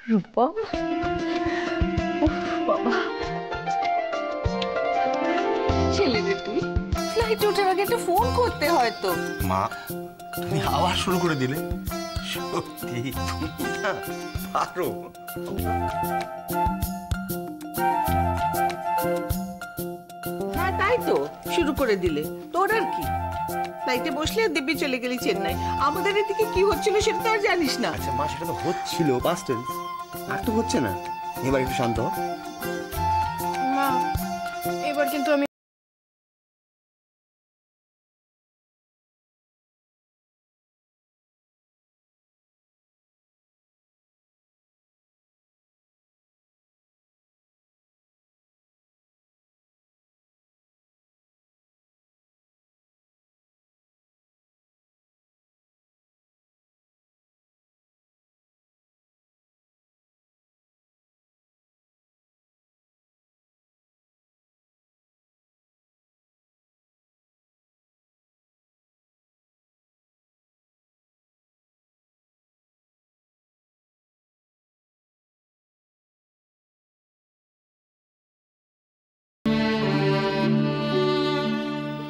রূপম, বাবা ছেলে রে, তুই ফ্লাইট ওঠার আগে একটা ফোন করতে হয় তো। মা, তুমি আবার শুরু করে দিলে। সত্যি তুমি না পারো। হ্যাঁ তাই তো, শুরু করে দিলে। তোর আর কি, ফ্লাইটে বসলে দিব্যি চলে গেলি চেন্নাই। আমাদের এদিকে কি হচ্ছিল সেটা তো আর জানিস না। আচ্ছা মা, সেটা তো হচ্ছিল পাস্ট টেন্স, আর তো হচ্ছে না। এবার একটু শান্ত হ। মা, এবার কিন্তু আমি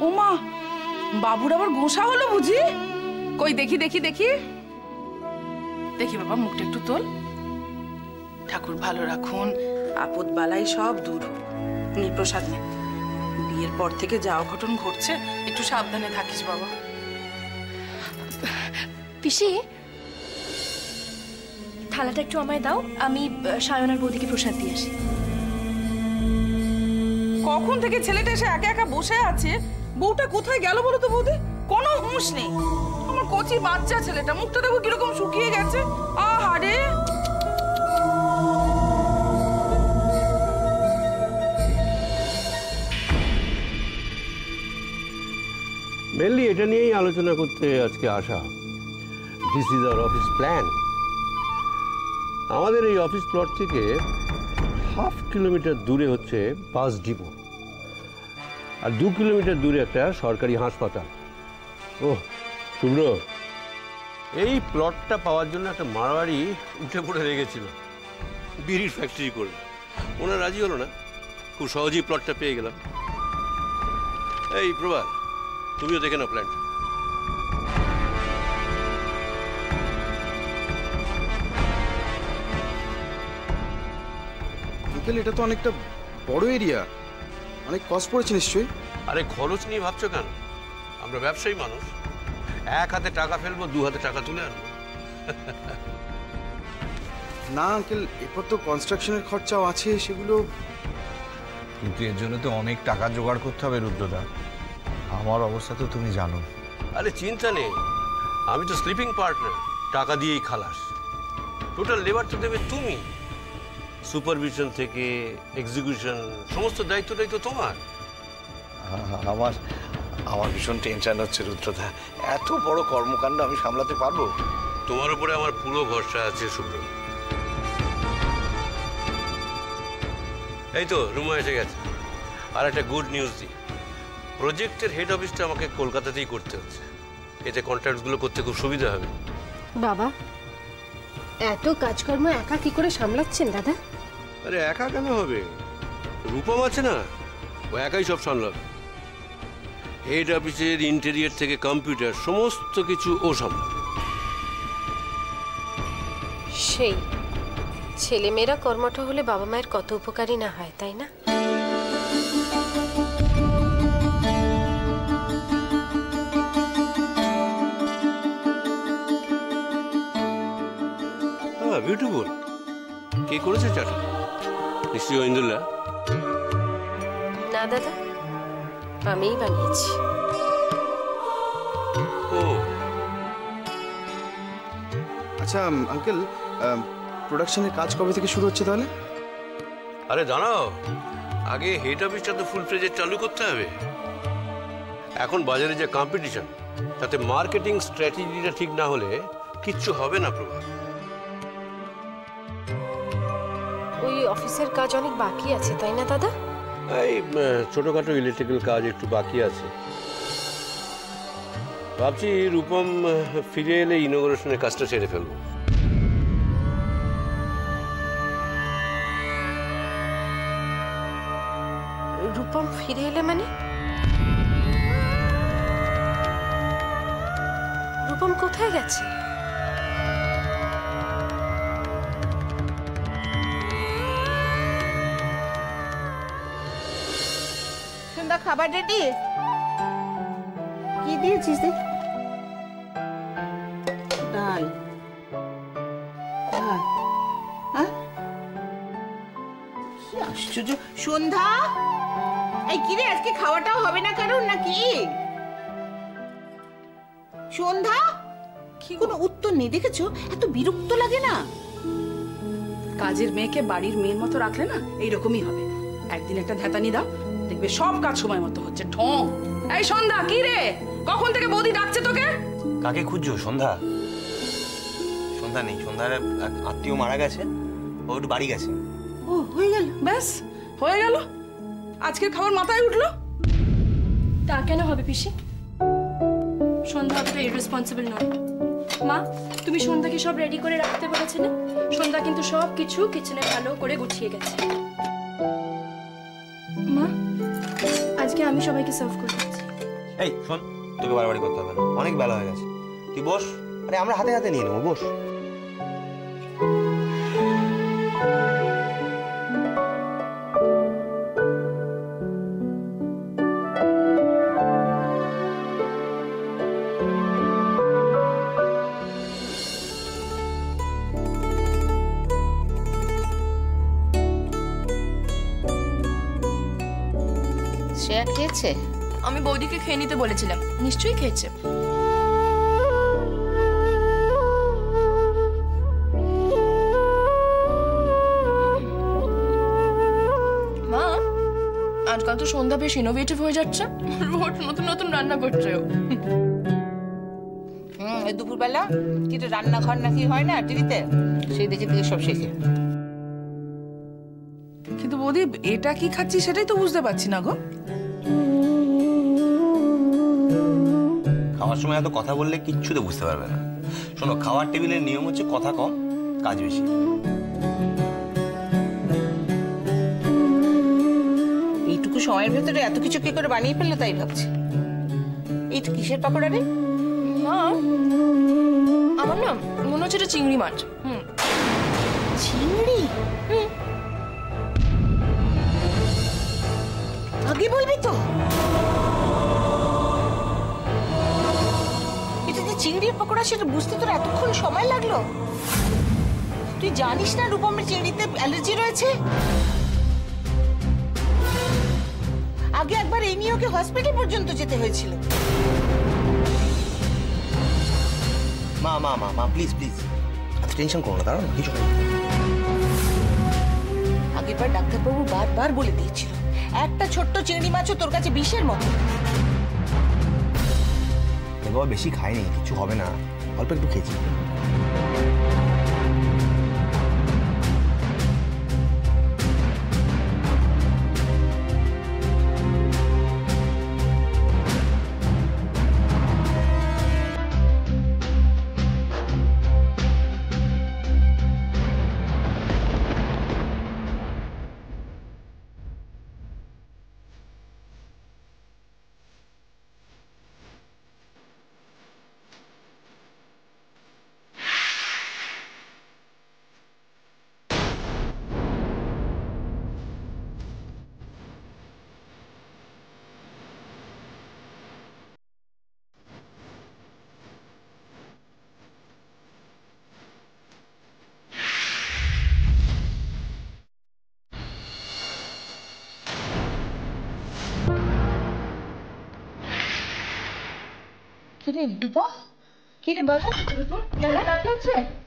ওমা, বাবুর আবার গোসা হলো বুঝি? কই দেখি দেখি দেখি দেখি বাবা, মুখটা একটু তোল। ঠাকুর ভালো রাখুন, আপদ বালাই সব দূর হোক। নে প্রসাদ নে। বিয়ের পর থেকে যা অঘটন ঘটছে, একটু সাবধানে থাকিস বাবা। পিসি, থালাটা একটু আমায় দাও, আমি সায়নার বৌদিকে প্রসাদ দিয়ে আসি। কখন থেকে ছেলেটা এসে একা একা বসে আছে? বউটা কোথায় গেল বলো তো বৌদি? কোনো হুঁশ নেই। আমার কচি বাচ্চা ছেলেটা, মুখটা দেখো কিরকম শুকিয়ে গেছে। আহারে, মেনলি এটা নিয়েই আলোচনা করতে আজকে আসা। This is our office plan. আমাদের এই অফিস প্লট থেকে 1/2 কিলোমিটার দূরে হচ্ছে বাস ডিপো, আর 2 কিলোমিটার দূরে একটা সরকারি হাসপাতাল। ও শুভ্র, এই প্লটটা পাওয়ার জন্য একটা মারোয়ারি উঠে পড়ে লেগেছিল, বিড়ির ফ্যাক্টরি করবে। ওনার রাজি হলো না, খুব সহজেই প্লটটা পেয়ে গেলাম। এই প্রভাত, তুমিও দেখে নাও প্ল্যানটা। আঙ্কেল, এটা তো অনেকটা বড় এরিয়া, অনেক কষ্ট পড়েছে নিশ্চয়ই। আরে খরচ নিয়ে ভাবছো কেন? আমরা ব্যবসায়ী মানুষ, এক হাতে টাকা ফেলবো, 2 হাতে টাকা তুলে আনবো। না আঙ্কেল, এরপর তো কনস্ট্রাকশনের খরচাও আছে, সেগুলো। কিন্তু এর জন্য তো অনেক টাকা জোগাড় করতে হবে রুদ্রদা। আমার অবস্থা তো তুমি জানো। আরে চিন্তা নেই, আমি তো স্লিপিং পার্টনার, টাকা দিয়েই খালাস। টোটাল লেবার তো দেবে তুমি, সুপারভিশন থেকে এক্সিকিউশন সমস্ত দায়িত্বটাই তো তোমার। আমার আমার ভীষণ টেনশন হচ্ছে রুদ্রদা, এত বড় কর্মকাণ্ড আমি সামলাতে পারবো? তোমার উপরে আমার পুরো ভরসা আছে শুভ্র। এই তো রুমা এসে গেছে। আর একটা গুড নিউজ দিই, প্রজেক্টের হেড অফিসটা আমাকে কলকাতাতেই করতে হচ্ছে। এতে কন্ট্রাক্টগুলো করতে খুব সুবিধা হবে। বাবা, এত কাজকর্ম একা কি করে সামলাচ্ছেন দাদা? আরে একা কেন হবে, রূপম আছে না, ও একাই সব সামলাবে। হেড অফিসের ইন্টেরিয়র থেকে কম্পিউটার সমস্ত কিছু ও সামলাবে। সেই ছেলেমেয়েরা কর্মঠ হলে বাবা মায়ের কত উপকারী না হয়, তাই না? হ্যাঁ, বিউটিফুল। কে করেছে চাটা? নিশ্চয়ই ইন্দুল্লাহ। না দাদা, আমিই বানিয়েছি। ও আচ্ছা আঙ্কেল, প্রোডাকশনের কাজ কবে থেকে শুরু হচ্ছে তাহলে? আরে দাঁড়াও, আগে হেড অফিসটা তো ফুল ফ্লেজে চালু করতে হবে। এখন বাজারে যে কম্পিটিশন, তাতে মার্কেটিং স্ট্র্যাটেজিটা ঠিক না হলে কিচ্ছু হবে না প্রভা। ওই অফিসের কাজ অনেক বাকি আছে, তাই না দাদা? এই ছোটখাটো ইলেকট্রিক্যাল কাজ একটু বাকি আছে। ভাবছি রূপম ফিরে এলে ইনোগ্রেশনের কাজটা সেরে ফেলবো। রিপন কোথায় গেছে? সন্ধ্যা খাবার রেডি? কি দিয়েছিস দেখ? ডাল। হ্যাঁ? কি আশ্চর্য! সন্ধ্যা, এই কিরে আজকে খাওয়াটাও হবে না কারণ নাকি? সন্ধ্যা, কি কোনো উত্তর নেই দেখেছো? এত বিরক্ত লাগে না? কাজের মেয়েকে বাড়ির মেয়ের মতো রাখলে না এইরকমই হবে। একদিন একটা ধ্যাতানি দাও, দেখবে সব কাজ সময় মতো হচ্ছে। ঢং! এই সন্ধ্যা, কি রে, কখন থেকে বৌদি ডাকছে তোকে? কাকে খুঁজছো? সন্ধ্যা? সন্ধ্যা নেই, সন্ধ্যার আত্মীয় মারা গেছে, ও একটু বাড়ি গেছে। ও হয়ে গেল, ব্যাস হয়ে গেল। আজকের খাবার মাথায় উঠলো। তা কেন হবে পিসি? সন্ধ্যা অতটা ইররেসপন্সিবল নয়। মা, তুমি সন্ধ্যাকে সব রেডি করে রাখতে বলেছিলে। সন্ধ্যা কিন্তু সব কিছু কিচেনে ভালো করে গুছিয়ে গেছে। মা, আজকে আমি সবাইকে সার্ভ করে দিচ্ছি। এই শোন, তোকে বাড়াবাড়ি করতে হবে না, অনেক বেলা হয়ে গেছে, তুই বস। আরে আমরা হাতে হাতে নিয়ে নেবো, বস। শ্রেয়া খেয়েছে? আমি বৌদিকে খেয়ে নিতে বলেছিলাম, নিশ্চয়ই খেয়েছে। মা, আজকাল তো সন্ধ্যা বেশ ইনোভেটিভ হয়ে যাচ্ছে, রোজ নতুন নতুন রান্না করছে। এই দুপুরবেলা কি রান্নাঘর নাকি হয় না টিভিতে, সেই দেখে দেখে সব শেখে। কিন্তু বৌদি, এটা কি খাচ্ছি সেটাই তো বুঝতে পারছি না গো। খাওয়ার সময় এত কথা বললে কিচ্ছু তো বুঝতে পারবে না। শোনো, খাওয়ার টেবিলের নিয়ম হচ্ছে কথা কম, কাজ বেশি। এইটুকু সময়ের ভেতরে এত কিছু কি করে বানিয়ে ফেললো তাই ভাবছি। এইটা কিসের পাকোড়া রে? মা, আমার না মনে হচ্ছে এটা চিংড়ি মাছ। চিংড়ি? আগে বলবি তো। এটা যে চিংড়ির পকোড়া সেটা বুঝতে তোর এতক্ষণ সময় লাগলো? তুই জানিস না রূপমের চিংড়িতে অ্যালার্জি রয়েছে? আগে একবার এই নিয়ে ওকে হসপিটাল পর্যন্ত যেতে হয়েছিল। মা মা মা মা প্লিজ প্লিজ, এত টেনশন করো না, দাঁড়াও না, কিছু নেই। আগেরবার ডাক্তারবাবু বারবার বলে দিয়েছিল একটা ছোট্ট চিংড়ি মাছও তোর কাছে বিষের মতো। বাবা বেশি খাইনি, কিছু হবে না, অল্প একটু খেয়েছি।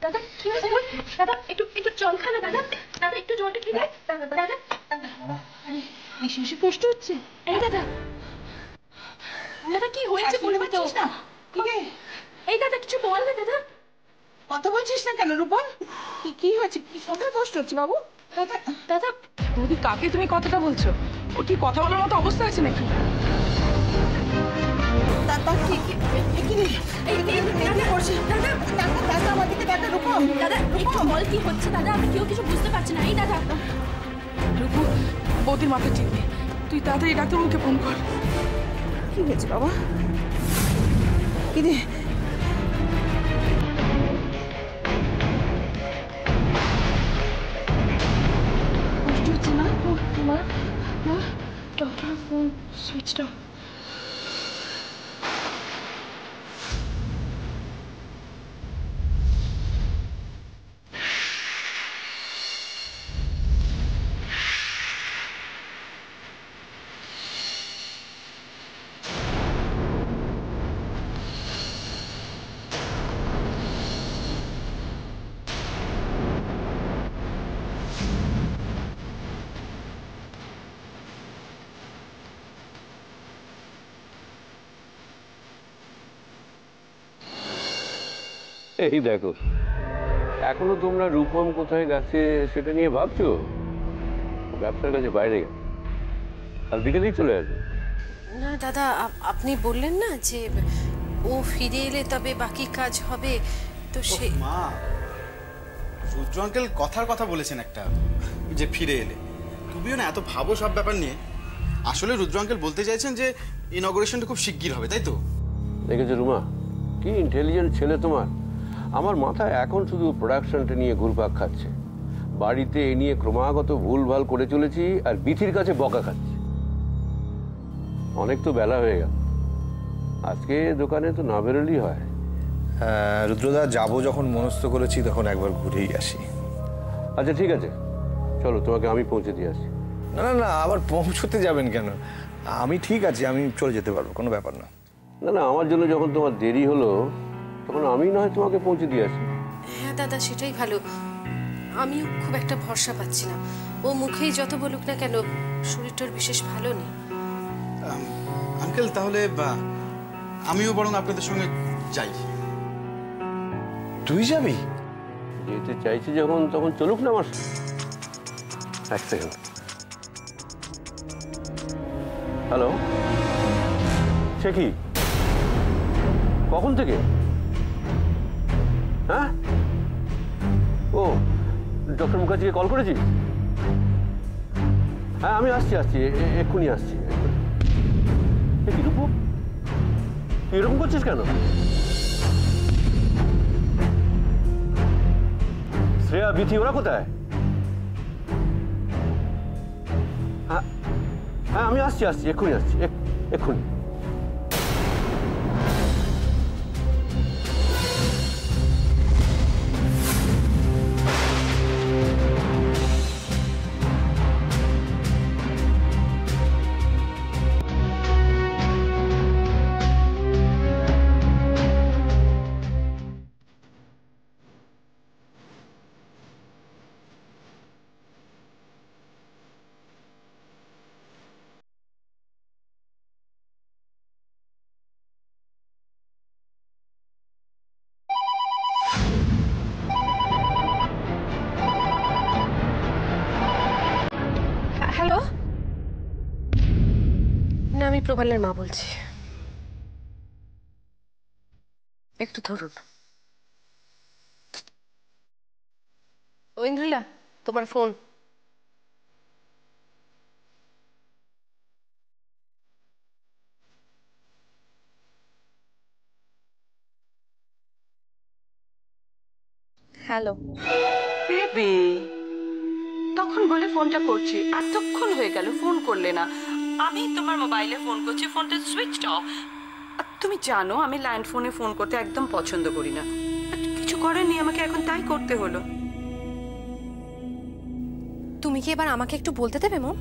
দাদা কি হয়েছে? দাদা একটু জল খা না। দাদা দাদা একটু জলটা খেয়ে দাদা। বেশি বেশি কষ্ট হচ্ছে। এই দাদা, দাদা কি হয়েছে বলবে তো? এই দাদা কিছু বল না দাদা। কথা বলছিস না কেন রূপন? কি হয়েছে? কি সকাল কষ্ট হচ্ছে বাবু? দাদা দাদা, বৌদি, কাকে তুমি কথাটা বলছো? ও কি কথা বলার মতো অবস্থা আছে নাকি? দাদা আমাদেরকে দেখা রূপম। দাদা একটু বল কি হচ্ছে? দাদা আমি কেউ কিছু বুঝতে পারছি না। এই দাদা, রূপু, বৌদির মাথা ঠিক নেই, তুই তাড়াতাড়ি ডাক্তারবাবুকে ফোন কর। কি হয়েছে বাবা? কি রে বৃষ্টি হচ্ছে না মা মা ডক্টর ফোন সুইচড অফ। এই দেখো, এখনো তোমরা রূপম কোথায় গেছে সেটা নিয়ে ভাবছো? ব্যবসার কাছে বাইরে গেছে, আর বিকেলেই চলে আসবে। না দাদা, আপনি বললেন না যে ও ফিরে এলে তবে বাকি কাজ হবে, তো সে মা, রুদ্র আঙ্কেল কথার কথা বলেছেন একটা, যে ফিরে এলে। তুমিও না এত ভাবো সব ব্যাপার নিয়ে। আসলে রুদ্র আঙ্কেল বলতে চাইছেন যে ইনঅগ্রেশনটা খুব শিগগির হবে, তাই তো? দেখেছো রুমা, কি ইন্টেলিজেন্ট ছেলে তোমার। আমার মাথায় এখন শুধু প্রোডাকশনটা নিয়ে ঘুরপাক খাচ্ছে। বাড়িতে এ নিয়ে ক্রমাগত ভুলভাল করে চলেছি, আর বিথির কাছে বকা খাচ্ছি। অনেক তো বেলা হয়ে গেল, আজকে দোকানে তো না বেরোলেই হয়। রুদ্রদা, যাবো যখন মনস্থ করেছি তখন একবার ঘুরেই আসি। আচ্ছা ঠিক আছে, চলো তোমাকে আমি পৌঁছে দিয়ে আসি। না না না, আবার পৌঁছতে যাবেন কেন? আমি ঠিক আছি, আমি চলে যেতে পারবো, কোনো ব্যাপার না। না না, আমার জন্য যখন তোমার দেরি হলো তখন আমি নয় তোমাকে পৌঁছে দিয়ে আসি। হ্যাঁ দাদা, সেটাই ভালো। আমিও খুব একটা ভরসা পাচ্ছি না। ও মুখেই যত বলুক না কেন, শরীরটার বিশেষ ভালো নেই। আঙ্কেল, তাহলে আমিও বরং আপনাদের সঙ্গে যাই। তুই যাবি? যেতে চাইছি যখন, তখন চলুক না আমার। এক সেকেন্ড। হ্যালো, সে কি? কখন থেকে? হ্যাঁ, ও ডক্টর মুখার্জিকে কল করেছিস? হ্যাঁ, আমি আসছি, এক্ষুনি আসছি। কিরকম এরকম করছিস কেন? শ্রেয়া, বিথি ওরা কোথায়? হ্যাঁ হ্যাঁ, আমি আসছি, এক্ষুনি আসছি, এক্ষুনি। হ্যালো, না আমি প্রবালের মা বলছি। একটু ধরুন। ঐন্দ্রিলা, তোমার ফোন। হ্যালো বেবি, তখন বলে ফোনটা করছি, এতক্ষণ হয়ে গেল ফোন করলে না। আমি তোমার মোবাইলে ফোন করছি, ফোনটা সুইচড অফ। তুমি জানো আমি ল্যান্ড ফোনে ফোন করতে একদম পছন্দ করি না। কিছু করেনি, আমাকে এখন তাই করতে হলো। তুমি কি এবার আমাকে একটু বলতে দেবে মম?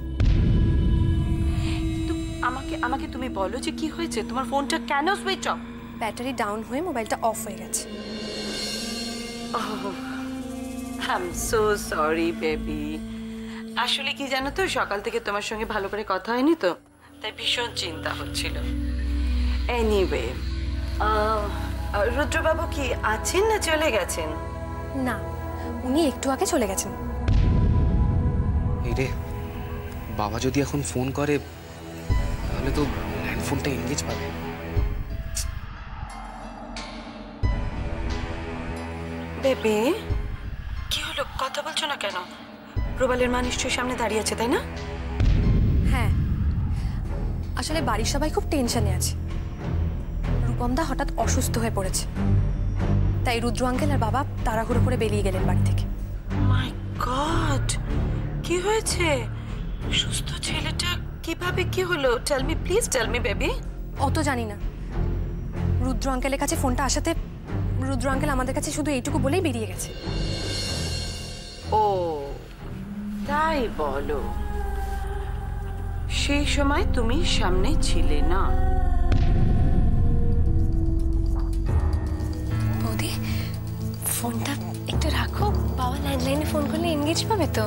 আমাকে তুমি বলো যে কি হয়েছে, তোমার ফোনটা কেন সুইচ অফ? ব্যাটারি ডাউন হয়ে মোবাইলটা অফ হয়ে গেছে। I am so sorry baby. আসলে কি জানো তো, সকাল থেকে তোমার সঙ্গে ভালো করে কথা হয়নি তো, তাই ভীষণ চিন্তা হচ্ছিল। এনিওয়ে, রুদ্রবাবু কি আছেন না চলে গেছেন? না, উনি একটু আগে চলে গেছেন। এই রে, বাবা যদি এখন ফোন করে তাহলে তো ল্যান্ড ফোনটা এনগেজ পাবে। বেবি, কি হলো, কথা বলছো না কেন? প্রবালের মা নিশ্চয়ই সামনে দাঁড়িয়ে আছে, তাই না? হ্যাঁ, আসলে বাড়ির সবাই খুব টেনশনে আছে। রূপমদা হঠাৎ অসুস্থ হয়ে পড়েছে। তাই রুদ্র আঙ্কেল আর বাবা তাড়াহুড়ো করে বেরিয়ে গেলেন বাড়ি থেকে। মাই গড, কি হয়েছে? সুস্থ ছেলেটা কিভাবে কি হলো? Tell me please, tell me baby. অত জানি না, রুদ্র আঙ্কেলের কাছে ফোনটা আসাতে রুদ্র আঙ্কেল আমাদের কাছে শুধু এইটুকু বলেই বেরিয়ে গেছে। ও তাই বলো, সেই সময় তুমি সামনে ছিলে না। বৌদি, ফোনটা একটু রাখো, বাবা ল্যান্ডলাইনে ফোন করলে এনগেজ পাবে তো।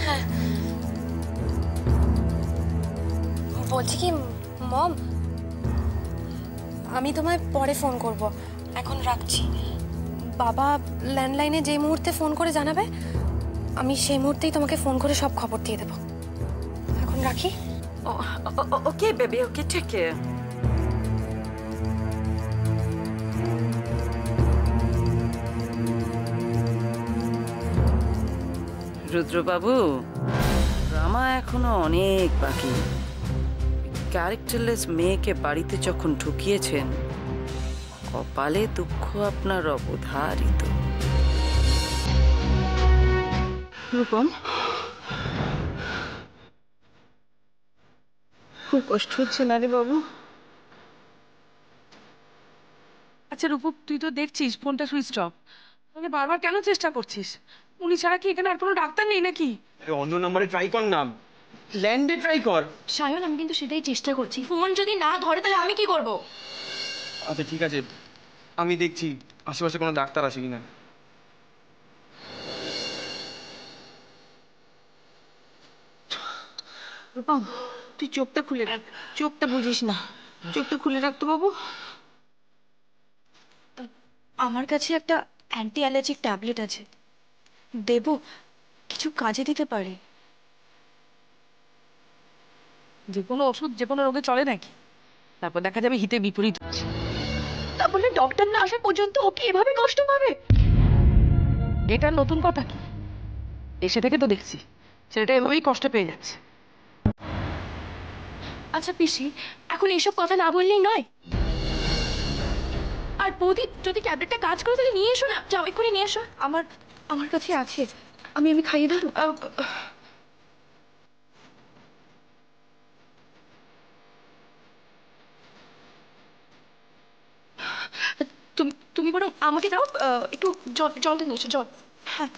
হ্যাঁ, বলছি কি মম, আমি তোমায় পরে ফোন করব, এখন রাখছি। বাবা ল্যান্ডলাইনে যে মুহূর্তে ফোন করে জানাবে আমি সেই মুহূর্তেই তোমাকে ফোন করে সব খবর দিয়ে দেব। এখন রাখি। ওকে বেবি, ওকে, টেক কেয়ার। রুদ্রবাবু, ড্রামা এখনো অনেক বাকি। ক্যারেক্টারলেস মেয়েকে বাড়িতে যখন ঢুকিয়েছেন, কপালে দুঃখ আপনার অবধারিত। রূপম, খুব কষ্ট হচ্ছে না রে বাবু? আচ্ছা রূপক, তুই তো দেখছিস ফোনটা সুইচ অফ, তাহলে বারবার কেন চেষ্টা করছিস? উনি ছাড়া কি এখানে আর কোনো ডাক্তার নেই নাকি? অন্য নাম্বারে ট্রাই কর না, ল্যান্ডে ট্রাই কর। সায়ন, আমি কিন্তু সেটাই চেষ্টা করছি। ফোন যদি না ধরে তাহলে আমি কি করব? আচ্ছা ঠিক আছে, আমি দেখছি আশেপাশে কোনো ডাক্তার আছে কিনা। রূপম, তুই চোখটা খুলে রাখ, চোখটা বুঝিস না, চোখটা খুলে রাখতো বাবু। আমার কাছে একটা অ্যান্টি অ্যালার্জিক ট্যাবলেট আছে, দেব? কিছু কাজে দিতে পারে। যে কোনো ওষুধ যে কোনো রোগে চলে নাকি? তারপর দেখা যাবে হিতে বিপরীত হচ্ছে। তা বলে ডক্টর না আসা পর্যন্ত ওকে এভাবে কষ্ট পাবে? এটা নতুন কথা কি? এসে থেকে তো দেখছি ছেলেটা এভাবেই কষ্ট পেয়ে যাচ্ছে। আচ্ছা পিসি, এখন এসব কথা না বললেই নয়। আর বৌদি, যদি ট্যাবলেটটা কাজ করে তাহলে নিয়ে এসো না, যাও এক্ষুনি নিয়ে এসো। আমার কাছে আছে, আমি খাইয়ে দেবো। তুমি বরং আমাকে দাও, একটু জলটা নিয়ে এসো, জল। হ্যাঁ।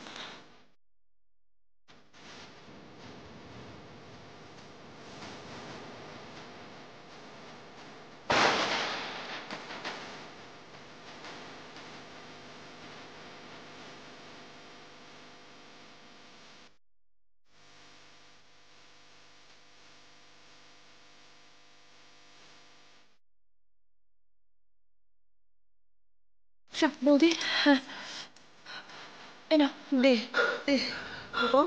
বৌদি, হ্যাঁ, এই না, দে দে রূপম।